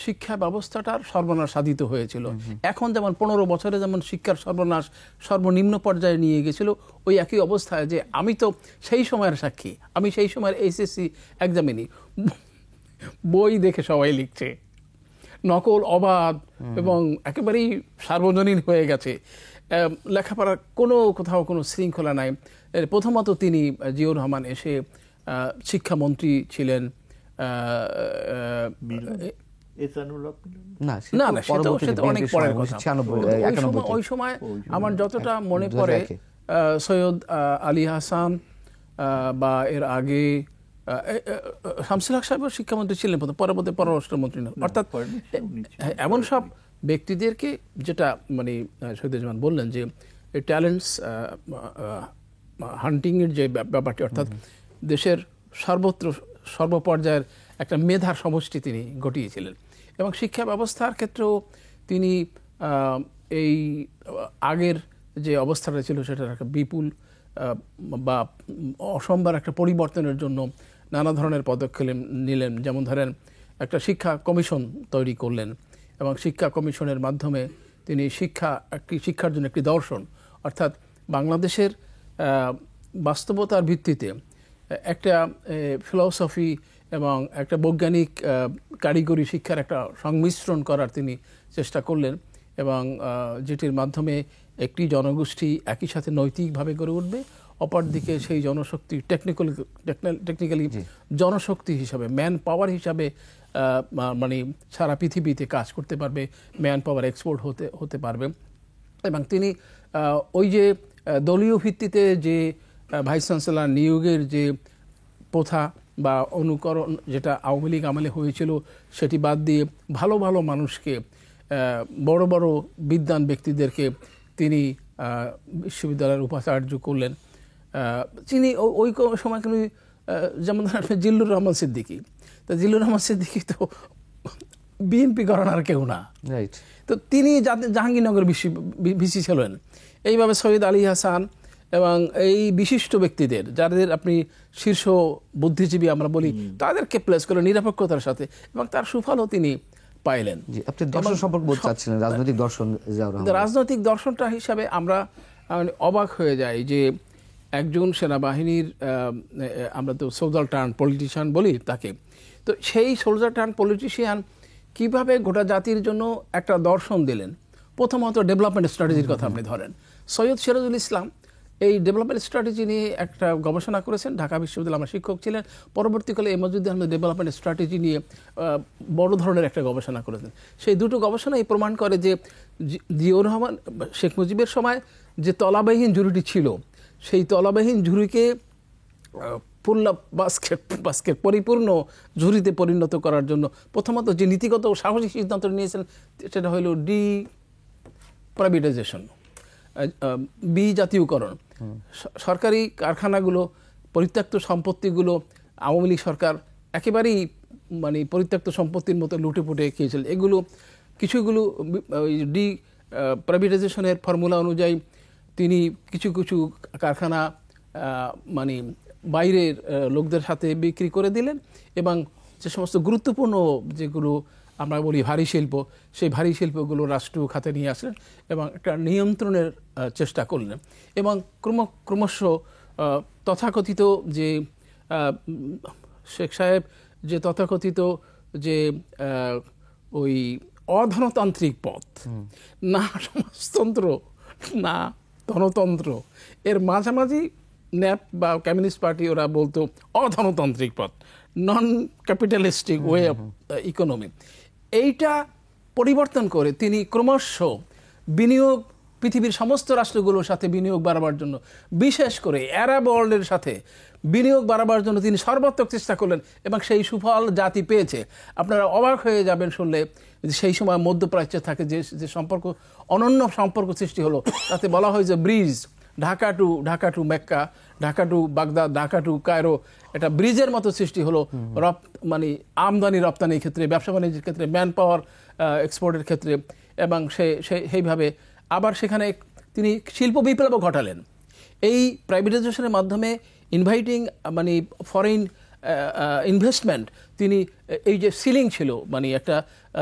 শিক্ষা ব্যবস্থাটার সর্বনাশ সাধিত হয়েছিল। এখন যেমন 15 বছরে যেমন শিক্ষার সর্বনাশ সর্বনিম্ন পর্যায়ে নিয়ে গেছিল, ওই একই অবস্থায় যে আমি তো সেই সময়ের সাক্ষী। আমি সেই সময়ের এইচএসসি এক্সামিনি বই দেখে সবাই লিখছে, নকল, অবাধ এবং একেবারেই সার্বজনীন হয়ে গেছে। লেখাপড়ার কোথাও কোনো শৃঙ্খলা নাই। প্রথমত তিনি জিয়াউর রহমান এসে শিক্ষামন্ত্রী ছিলেন। ওই সময় আমার যতটা মনে পড়ে, সৈয়দ আলী হাসান বা এর আগে শামসুল হক সাহেব শিক্ষামন্ত্রী ছিলেন, পরবর্তী পররাষ্ট্রমন্ত্রী। অর্থাৎ এমন সব ব্যক্তিদেরকে, যেটা মানে শহীদুজ্জামান বললেন যে ট্যালেন্টস হান্টিং এর যে ব্যাপারটি, অর্থাৎ দেশের সর্বপর্যায়ের একটা মেধার সমষ্টি তিনি ঘটিয়েছিলেন। এবং শিক্ষা ব্যবস্থার ক্ষেত্রেও তিনি এই আগের যে অবস্থাটা ছিল সেটার একটা বিপুল বা অসম্ভার একটা পরিবর্তনের জন্য নানা ধরনের পদক্ষেপ নিলেন। যেমন ধরেন একটা শিক্ষা কমিশন তৈরি করলেন, এবং শিক্ষা কমিশনের মাধ্যমে তিনি শিক্ষার জন্য একটি দর্শন, অর্থাৎ বাংলাদেশের বাস্তবতার ভিত্তিতে একটা ফিলসফি এবং একটা বৈজ্ঞানিক কারিগরি শিক্ষার একটা সংমিশ্রণ করার তিনি চেষ্টা করলেন, এবং যেটির মাধ্যমে একটি জনগোষ্ঠী একই সাথে নৈতিকভাবে গড়ে উঠবে, অপরদিকে সেই জনশক্তি টেকনিক্যালি জনশক্তি হিসাবে, ম্যান পাওয়ার হিসাবে মানে সারা পৃথিবীতে কাজ করতে পারবে, ম্যান পাওয়ার এক্সপোর্ট হতে পারবে। এবং তিনি ওই যে দলীয় ভিত্তিতে যে ভাইস চ্যান্সেলর নিয়োগের যে প্রথা বা অনুকরণ যেটা আওয়ামী লীগ আমলে হয়েছিল সেটি বাদ দিয়ে ভালো ভালো মানুষকে, বড় বড় বিদ্বান ব্যক্তিদেরকে তিনি বিশ্ববিদ্যালয়ের উপাচার্য করলেন। তিনি ওই সময় কিন্তু যেমন জিল্লুর রহমান সিদ্দিকী, তো জিল্লুর রহমান সিদ্দিকী তো বিএনপি ঘরানার কেউ না, তো তিনি জাহাঙ্গীরনগর ভিসি ছিলেন। এইভাবে সৈয়দ আলী হাসান এবং এই বিশিষ্ট ব্যক্তিদের, যাদের আপনি শীর্ষ বুদ্ধিজীবী আমরা বলি, তাদেরকে প্লেস করে নিরপেক্ষতার সাথে, এবং তার সুফলও তিনি পাইলেন। আপনি দর্শন সম্পর্কে বলতে চাচ্ছিলেন, রাজনৈতিক দর্শন। রাজনৈতিক দর্শনটা হিসাবে আমরা অবাক হয়ে যাই যে একজন সেনাবাহিনীর, আমরা তো সোলজার টার্ন পলিটিশিয়ান বলি তাকে, তো সেই সোলজার টার্ন পলিটিশিয়ান কিভাবে গোটা জাতির জন্য একটা দর্শন দিলেন। প্রথমত ডেভেলপমেন্ট স্ট্র্যাটেজির কথা আপনি ধরেন, সৈয়দ সিরাজুল ইসলাম এই ডেভেলপমেন্ট স্ট্র্যাটেজি নিয়ে একটা গবেষণা করেছেন, ঢাকা বিশ্ববিদ্যালয়ে আমার শিক্ষক ছিলেন। পরবর্তীকালে মজিউদ্দিন আহমেদ ডেভেলপমেন্ট স্ট্র্যাটেজি নিয়ে বড় ধরনের একটা গবেষণা করেছেন। সেই দুটো গবেষণাই প্রমাণ করে যে জিয়াউর রহমান, শেখ মুজিবের সময় যে তলাবাহীন ঝুড়িটি ছিল, সেই তলাবাহীন ঝুড়িকে ফুল বাস্কেট পরিপূর্ণ ঝুড়িতে পরিণত করার জন্য প্রথমত যে নীতিগত সাহসী সিদ্ধান্ত নিয়েছেন সেটা হলো প্রাইভেটাইজেশন, জাতীয়করণ। সরকারি কারখানাগুলো, পরিত্যক্ত সম্পত্তিগুলো আওয়ামী লীগ সরকার একেবারেই মানে পরিত্যক্ত সম্পত্তির মতো লুটে পুটে খেয়েছিল। এগুলো কিছুগুলো প্রাইভেটাইজেশনের ফর্মুলা অনুযায়ী তিনি কিছু কিছু কারখানা মানে বাইরের লোকদের সাথে বিক্রি করে দিলেন, এবং যে সমস্ত গুরুত্বপূর্ণ যেগুলো আমরা বলি ভারী শিল্প, সেই ভারী শিল্পগুলো রাষ্ট্রীয় খাতে নিয়ে আসলেন এবং একটা নিয়ন্ত্রণের চেষ্টা করলেন। এবং ক্রমশ তথাকথিত যে শেখ সাহেব যে তথাকথিত যে ওই অধনতান্ত্রিক পথ, না সমাজতন্ত্র না ধনতন্ত্র, এর মাঝামাঝি ন্যাপ বা কমিউনিস্ট পার্টি ওরা বলতো অধনতান্ত্রিক পথ, নন ক্যাপিটালিস্টিক ওয়ে অফ ইকোনমি, এইটা পরিবর্তন করে তিনি ক্রমশ বিনিয়োগ, পৃথিবীর সমস্ত রাষ্ট্রগুলোর সাথে বিনিয়োগ বাড়াবার জন্য, বিশেষ করে আরব ওয়ার্ল্ডের সাথে বিনিয়োগ বাড়াবার জন্য তিনি সর্বাত্মক চেষ্টা করলেন, এবং সেই সুফল জাতি পেয়েছে। আপনারা অবাক হয়ে যাবেন শুনলে, সেই সময় মধ্যপ্রাচ্যে থাকে যে সম্পর্ক, অনন্য সম্পর্ক সৃষ্টি হলো, তাতে বলা হয় যে bridge, Dhaka to Mecca, Dhaka to Baghdad, Dhaka to Cairo, এটা ব্রিজের মতো সৃষ্টি হলো মানে আমদানি রপ্তানির ক্ষেত্রে, ব্যবসা বাণিজ্যের ক্ষেত্রে, ম্যান পাওয়ার এক্সপোর্টের ক্ষেত্রে। এবং সেইভাবে আবার সেখানে তিনি শিল্প বিপ্লবও ঘটালেন। এই প্রাইভেটাইজেশনের মাধ্যমে ইনভাইটিং মানে ফরেন ইনভেস্টমেন্ট, তিনি এই যে সিলিং ছিল, মানে একটা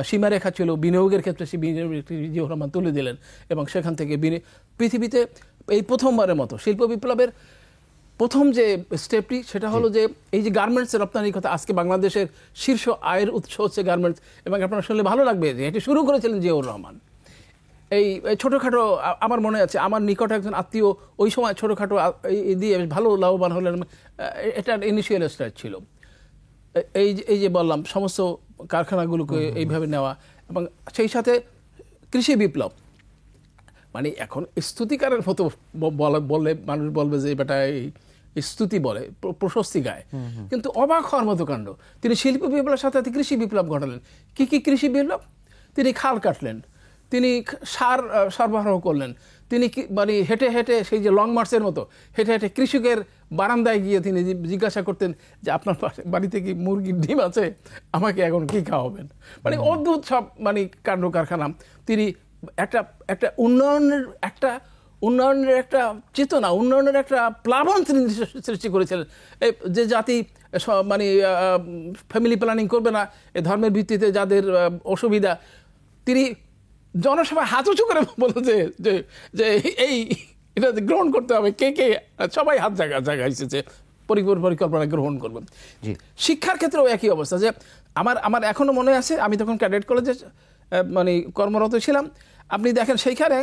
সীমারেখা ছিল বিনিয়োগের ক্ষেত্রে, সেই বিনিয়োগের জিয়াউর রহমান তুলে দিলেন, এবং সেখান থেকে পৃথিবীতে এই প্রথমবারের মতো শিল্প বিপ্লবের প্রথম যে স্টেপটি, সেটা হলো যে এই যে গার্মেন্টসের রপ্তানির কথা, আজকে বাংলাদেশের শীর্ষ আয়ের উৎস হচ্ছে গার্মেন্টস। এবং আপনারা শুনলে ভালো লাগবে যে এটি শুরু করেছিলেন জিয়াউর রহমান। এই ছোটোখাটো, আমার মনে আছে আমার নিকট একজন আত্মীয় ওই সময় ছোটোখাটো দিয়ে ভালো লাভবান হলেন, এটার ইনিশিয়াল স্টার্ট ছিল। এই যে বললাম সমস্ত কারখানাগুলোকে এইভাবে নেওয়া, এবং সেই সাথে কৃষি বিপ্লব, মানে এখন স্তুতিকারের মতো বললে মানুষ বলবে যে বেটা এই স্তুতি বলে, প্রশস্তি গায়, কিন্তু অবাক হওয়ার মতো কাণ্ড। তিনি শিল্প বিপ্লবের সাথে কৃষি বিপ্লব ঘটালেন। কি কৃষি বিপ্লব? তিনি খাল কাটলেন, তিনি সার সরবরাহ করলেন, তিনি মানে হেঁটে হেঁটে সেই যে লং মার্চের মতো হেঁটে হেঁটে কৃষকের বারান্দায় গিয়ে তিনি জিজ্ঞাসা করতেন যে আপনার বাড়িতে কি মুরগির ডিম আছে, আমাকে এখন কি খাওয়াবেন। মানে অদ্ভুত সব মানে কাণ্ড কারখানা। তিনি একটা উন্নয়নের একটা চেতনা, উন্নয়নের একটা প্লাবন সৃষ্টি করেছিলেন। যে জাতি মানে ফ্যামিলি প্ল্যানিং করবে না, এ ধর্মের ভিত্তিতে যাদের অসুবিধা, তিনি জনসভায় হাত উঁচু করে বলেছে যে এই এটা গ্রহণ করতে হবে, কে সবাই হাত জায়গায় পরিকল্পনা গ্রহণ করবেন। শিক্ষার ক্ষেত্রেও একই অবস্থা, যে আমার এখনো মনে আছে, আমি তখন ক্যাডেট কলেজে মানে কর্মরত ছিলাম। আপনি দেখেন সেইখানে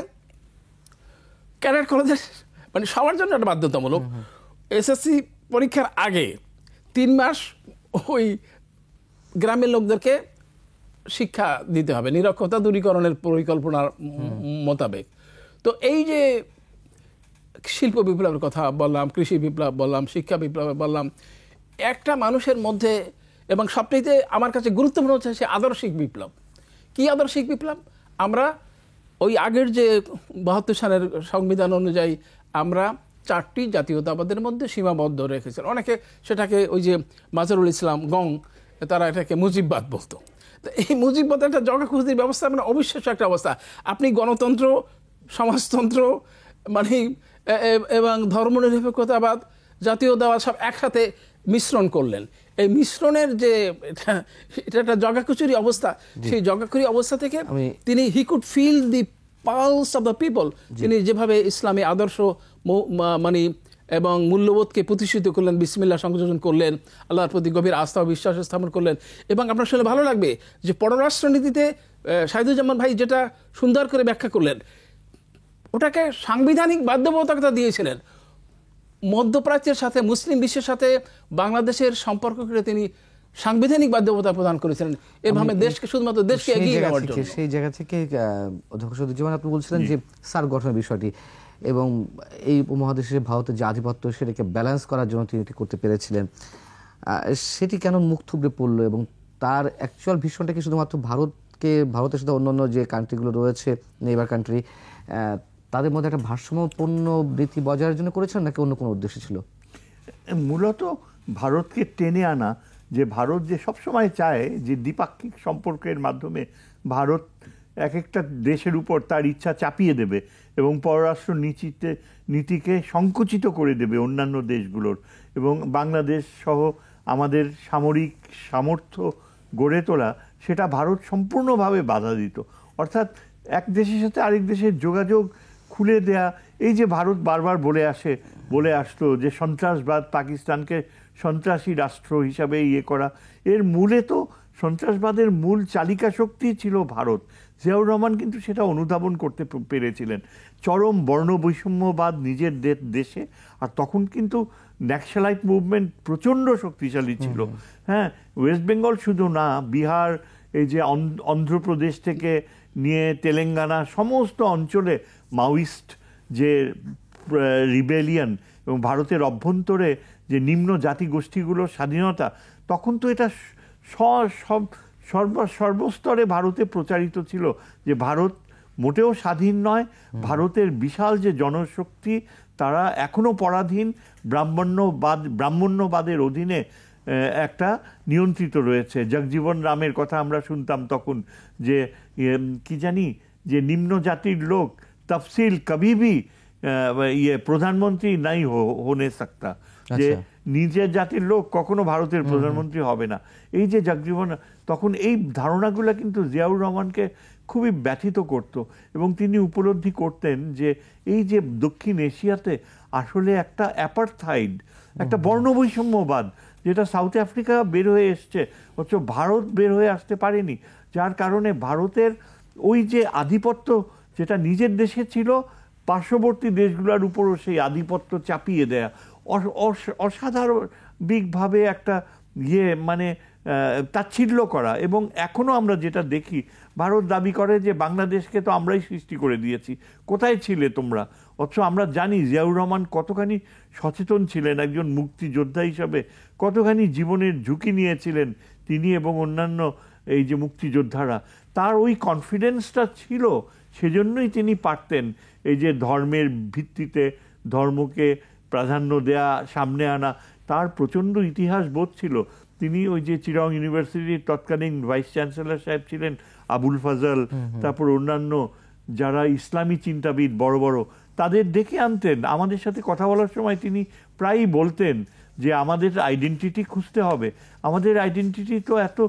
ক্যাডেট কলেজের মানে সবার জন্য একটা বাধ্যতামূলক এসএসসি পরীক্ষার আগে 3 মাস ওই গ্রামের লোকদেরকে শিক্ষা দিতে হবে নিরক্ষরতা দূরীকরণের পরিকল্পনার মোতাবেক। তো এই যে শিল্প বিপ্লবের কথা বললাম, কৃষি বিপ্লব বললাম, শিক্ষা বিপ্লব বললাম, একটা মানুষের মধ্যে এবং সবচেয়ে আমার কাছে গুরুত্বপূর্ণ হচ্ছে সে আদর্শিক বিপ্লব। কি আদর্শিক বিপ্লব? আমরা ওই আগের যে 72 সালের সংবিধান অনুযায়ী আমরা 4টি জাতীয়তাবাদের মধ্যে সীমাবদ্ধ রেখেছেন। অনেকে সেটাকে ওই যে মাজহারুল ইসলাম গং তারা এটাকে মুজিববাদ বলতো। তো এই মুজিববাদ একটা জগাখুজির ব্যবস্থা, মানে অবিশ্বাস্য একটা অবস্থা। আপনি গণতন্ত্র, সমাজতন্ত্র মানে এবং ধর্মনিরপেক্ষতাবাদ, জাতীয়তাবাদ সব একসাথে মিশ্রণ করলেন। এই মিশ্রণের যে এটা একটা জগাখুচুরি অবস্থা, সেই জগাখুরি অবস্থা থেকে তিনি he could feel the pulse of the people. তিনি যেভাবে ইসলামী আদর্শ মানে এবং মূল্যবোধকে প্রতিষ্ঠিত করলেন, বিসমিল্লাহ সংযোজন করলেন, আল্লাহর প্রতি গভীর আস্থা ও বিশ্বাস স্থাপন করলেন। এবং আপনার শুনে ভালো লাগবে যে পররাষ্ট্রনীতিতে শাহিদুজ্জামান ভাই যেটা সুন্দর করে ব্যাখ্যা করলেন, ওটাকে সাংবিধানিক বাধ্যবাধকতা দিয়েছিলেন। মধ্যপ্রাচ্যের সাথে, মুসলিম বিশ্বের সাথে বাংলাদেশের সম্পর্ককে তিনি সাংবিধানিক বাধ্যবাধকতা প্রদান করেছিলেন, এভাবে দেশকে শুধুমাত্র দেশকে এগিয়ে নেওয়ার জন্য। সেই জায়গা থেকে অধ্যক্ষ শাহিদুজ্জামান আপনি বলছিলেন যে সার্ক গঠনের বিষয়টি এবং এই উপমহাদেশে ভারতের যে আধিপত্য সেটাকে ব্যালেন্স করার জন্য তিনি এটি করতে পেরেছিলেন। সেটি কেন মুখ থুবড়ে পড়লো এবং তার অ্যাকচুয়াল ভিশনটা কি শুধুমাত্র ভারতের সাথে অন্যান্য যে কান্ট্রিগুলো রয়েছে, নেইবার কান্ট্রি, তাদের মধ্যে একটা ভারসাম্যপূর্ণ বৃত্তি বজায়ের জন্য করেছেন নাকি অন্য কোনো উদ্দেশ্য ছিল? মূলত ভারতকে টেনে আনা, যে ভারত যে সবসময় চায় যে দ্বিপাক্ষিক সম্পর্কের মাধ্যমে ভারত এক একটা দেশের উপর তার ইচ্ছা চাপিয়ে দেবে এবং পররাষ্ট্র নীতিকে সংকুচিত করে দেবে অন্যান্য দেশগুলোর, এবং বাংলাদেশ সহ আমাদের সামরিক সামর্থ্য গড়ে তোলা, সেটা ভারত সম্পূর্ণভাবে বাধা দিত। অর্থাৎ এক দেশের সাথে আরেক দেশের যোগাযোগ খুলে দেয়া। এই যে ভারত বারবার বলে আসতো যে সন্ত্রাসবাদ, পাকিস্তানকে সন্ত্রাসী রাষ্ট্র হিসাবে করা, এর মূলে তো সন্ত্রাসবাদের মূল চালিকা শক্তি ছিল ভারত। জিয়াউর রহমান কিন্তু সেটা অনুধাবন করতে পেরেছিলেন। চরম বর্ণ বৈষম্যবাদ নিজের দেশে, আর তখন কিন্তু ন্যাশনালাইট মুভমেন্ট প্রচণ্ড শক্তিশালী ছিল। হ্যাঁ, ওয়েস্ট বেঙ্গল শুধু না, বিহার, এই যে অন্ধ্রপ্রদেশ থেকে নিয়ে তেলেঙ্গানা, সমস্ত অঞ্চলে মাওয়িস্ট যে রিবেলিয়ন এবং ভারতের অভ্যন্তরে যে নিম্ন জাতিগোষ্ঠীগুলোর স্বাধীনতা, তখন তো এটা সর্বস্তরে ভারতে প্রচারিত ছিল যে ভারত মোটেও স্বাধীন নয়, ভারতের বিশাল যে জনশক্তি তারা এখনও পরাধীন, ব্রাহ্মণ্যবাদের অধীনে একটা নিয়ন্ত্রিত রয়েছে। জগজীবন রামের কথা আমরা শুনতাম তখন, যে কি জানি যে নিম্ন জাতির লোক তফসিল কবি ভি প্রধানমন্ত্রী নাই হোনে সকতা, যে নিজের জাতির লোক কখনো ভারতের প্রধানমন্ত্রী হবে না। এই যে জগজীবন, তখন এই ধারণাগুলো কিন্তু জিয়াউর রহমানকে খুবই ব্যথিত করত এবং তিনি উপলব্ধি করতেন যে এই যে দক্ষিণ এশিয়াতে আসলে একটা অ্যাপারথাইড, একটা বর্ণবৈষম্যবাদ, যেটা সাউথ আফ্রিকা বের হয়ে এসছে, অথচ ভারত বের হয়ে আসতে পারেনি, যার কারণে ভারতের ওই যে আধিপত্য যেটা নিজের দেশে ছিল, পার্শ্ববর্তী দেশগুলোর উপরও সেই আধিপত্য চাপিয়ে দেয়া, অসাধারণিকভাবে একটা মানে তাচ্ছিল্য করা। এবং এখনও আমরা যেটা দেখি, ভারত দাবি করে যে বাংলাদেশকে তো আমরাই সৃষ্টি করে দিয়েছি, কোথায় ছিলে তোমরা? অথচ আমরা জানি জিয়াউর রহমান কতখানি সচেতন ছিলেন একজন মুক্তিযোদ্ধা হিসাবে, কতখানি জীবনের ঝুঁকি নিয়েছিলেন তিনি এবং অন্যান্য এই যে মুক্তিযোদ্ধারা। তার ওই কনফিডেন্সটা ছিল, সেজন্যই তিনি পারতেন এই যে ধর্মের ভিত্তিতে ধর্মকে প্রাধান্য দেয়া, সামনে আনা। তার প্রচণ্ড ইতিহাস বোধ ছিল। তিনি ওই যে চিরং ইউনিভার্সিটির তৎকালীন ভাইস চ্যান্সেলর সাহেব ছিলেন আবুল ফাজল, তারপর অন্যান্য যারা ইসলামী চিন্তাবিদ বড় বড়, তাদের ডেকে আনতেন। আমাদের সাথে কথা বলার সময় তিনি প্রায়ই বলতেন যে আমাদের আইডেন্টিটি খুঁজতে হবে, আমাদের আইডেন্টিটি তো এত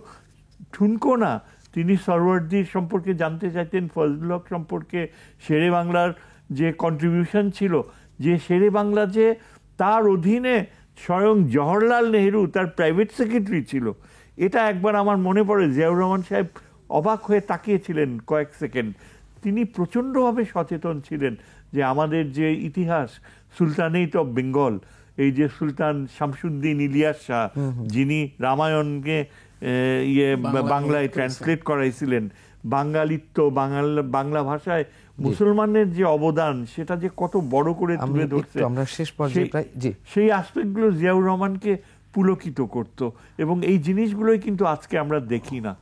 ঠুনকো না। তিনি সরওয়ার্দীর সম্পর্কে জানতে চাইতেন, ফজলুল হক সম্পর্কে, শেরে বাংলার যে কন্ট্রিবিউশন ছিল, যে শেরে বাংলা যে তার অধীনে স্বয়ং জওহরলাল নেহেরু তার প্রাইভেট সেক্রেটারি ছিল। এটা একবার আমার মনে পড়ে, জিয়াউর রহমান সাহেব অবাক হয়ে তাকিয়েছিলেন কয়েক সেকেন্ড। তিনি প্রচণ্ডভাবে সচেতন ছিলেন যে আমাদের যে ইতিহাস, সুলতানেট অফ বেঙ্গল, এই যে সুলতান শামসুদ্দিন ইলিয়াস শাহ, যিনি রামায়ণকে বাংলায় ট্রান্সলেট করাইছিলেন, বাঙালিত্ব, বাংলা ভাষায় মুসলমানের যে অবদান, সেটা যে কত বড় করে তুলে ধরছে, আমরা শেষ পর্যায়ে প্রায় সেই অ্যাসপেক্টগুলো জিয়াউর রহমানকে পুলকিত করত, এবং এই জিনিসগুলোই কিন্তু আজকে আমরা দেখি না।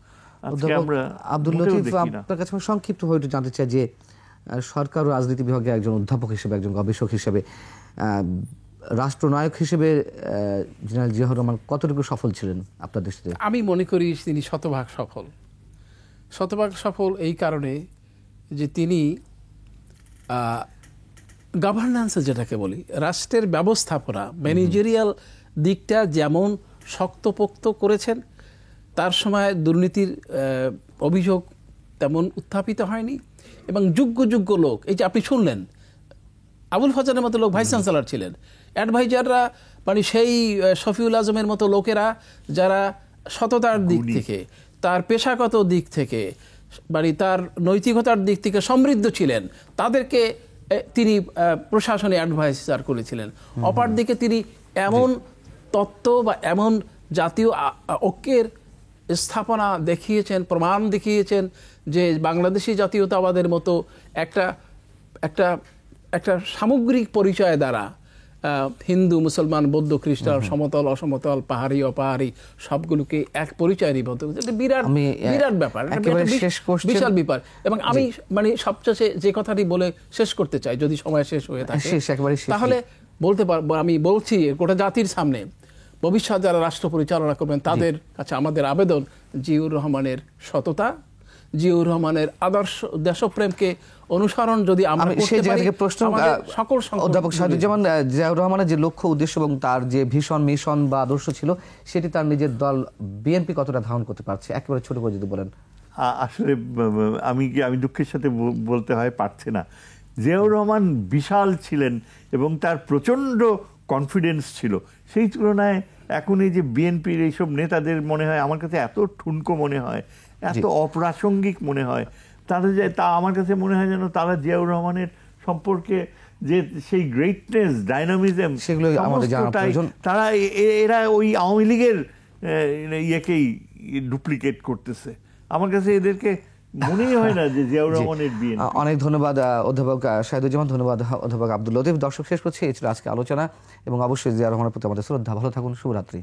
আজকে আমরা আব্দুল লতিফ, আপনার কাছে সংক্ষিপ্তভাবে একটু জানতে চাই যে সরকার ও রাজনীতি বিভাগে একজন অধ্যাপক হিসেবে, একজন গবেষক হিসেবে, রাষ্ট্রনায়ক হিসেবে জেনারেল জিয়াউর রহমান কতটুকু সফল ছিলেন আপনার দৃষ্টিতে? আমি মনে করি তিনি শতভাগ সফল। শতভাগ সফল এই কারণে যে তিনি গভর্নেন্স যেটাকে বলি, রাষ্ট্রের ব্যবস্থাপনা, ম্যানেজেরিয়াল দিকটা যেমন শক্তপোক্ত করেছেন, তার সময় দুর্নীতির অভিযোগ তেমন উত্থাপিত হয়নি, এবং যোগ্য যোগ্য লোক, এই যে আপনি শুনলেন আবুল ফজলের মতো লোক ভাইস চ্যান্সেলর ছিলেন, অ্যাডভাইজাররা মানে সেই শফিউল আজমের মতো লোকেরা যারা সততার দিক থেকে, তার পেশাগত দিক থেকে, মানে তার নৈতিকতার দিক থেকে সমৃদ্ধ ছিলেন, তাদেরকে তিনি প্রশাসনে অ্যাডভাইজার করেছিলেন। অপর দিকে তিনি এমন তত্ত্ব বা এমন জাতীয় ঐক্যের স্থাপনা দেখিয়েছেন, প্রমাণ দেখিয়েছেন, যে বাংলাদেশি জাতীয়তাবাদের মতো একটা একটা একটা সামগ্রিক পরিচয় দ্বারা হিন্দু, মুসলমান, বৌদ্ধ, খ্রিস্টান, সমতল, অসমতল, পাহাড়ি, অপাহাড়ি সবগুলোকে এক পরিচয় নিবদ্ধ করছে। বিরাট বিরাট ব্যাপার, বিশাল ব্যাপার। এবং আমি মানে সবচেয়ে যে কথাটি বলে শেষ করতে চাই, যদি সময় শেষ হয়ে থাকে, তাহলে বলতে পারবো, আমি বলছি গোটা জাতির সামনে, ভবিষ্যৎ যারা রাষ্ট্র পরিচালনা করবেন তাদের কাছে আমাদের আবেদন, জিয়াউর রহমানের সততা, জিয়াউর রহমানের আদর্শ দেশপ্রেমকে অনুসরণ যদি আমরা করতে পারি, সকল অধ্যাপক শাহিদুজ্জামান, জিয়াউর রহমানের যে লক্ষ্য উদ্দেশ্য এবং তার যে ভীষণ মিশন বা আদর্শ ছিল, সেটি তার নিজের দল বিএনপি কতটা ধারণ করতে পারছে, একেবারে ছোট করে যদি বলেন। আসলে আমি দুঃখের সাথে বলতে হয়, পারছে না। জিয়াউর রহমান বিশাল ছিলেন এবং তার প্রচণ্ড কনফিডেন্স ছিল। সেই তুলনায় এখন এই যে বিএনপির এইসব নেতাদের মনে হয়, আমার কাছে এত ঠুনকো মনে হয়, এত অপ্রাসঙ্গিক মনে হয়। তা আমার কাছে মনে হয় যেন তারা জিয়াউর রহমানের সম্পর্কে যে সেই গ্রেটনেস, ডাইনামিজম, সেগুলো আমাদের জানা প্রয়োজন। তারা এরা ওই আওয়ামী লীগের ইয়েকেই ডুপ্লিকেট করতেছে। আমার কাছে এদেরকে মনেই হয় না যে জিয়াউর রহমানের বিএনপি। অনেক ধন্যবাদ অধ্যাপক শাহিদুজ্জামান, ধন্যবাদ অধ্যাপক আব্দুল লতিফ। দর্শক, শেষ করছি, এই ছিল আজকে আলোচনা, এবং অবশ্যই জিয়াউর রহমানের প্রতি আমাদের শ্রদ্ধা। ভালো থাকুন, শুভরাত্রি।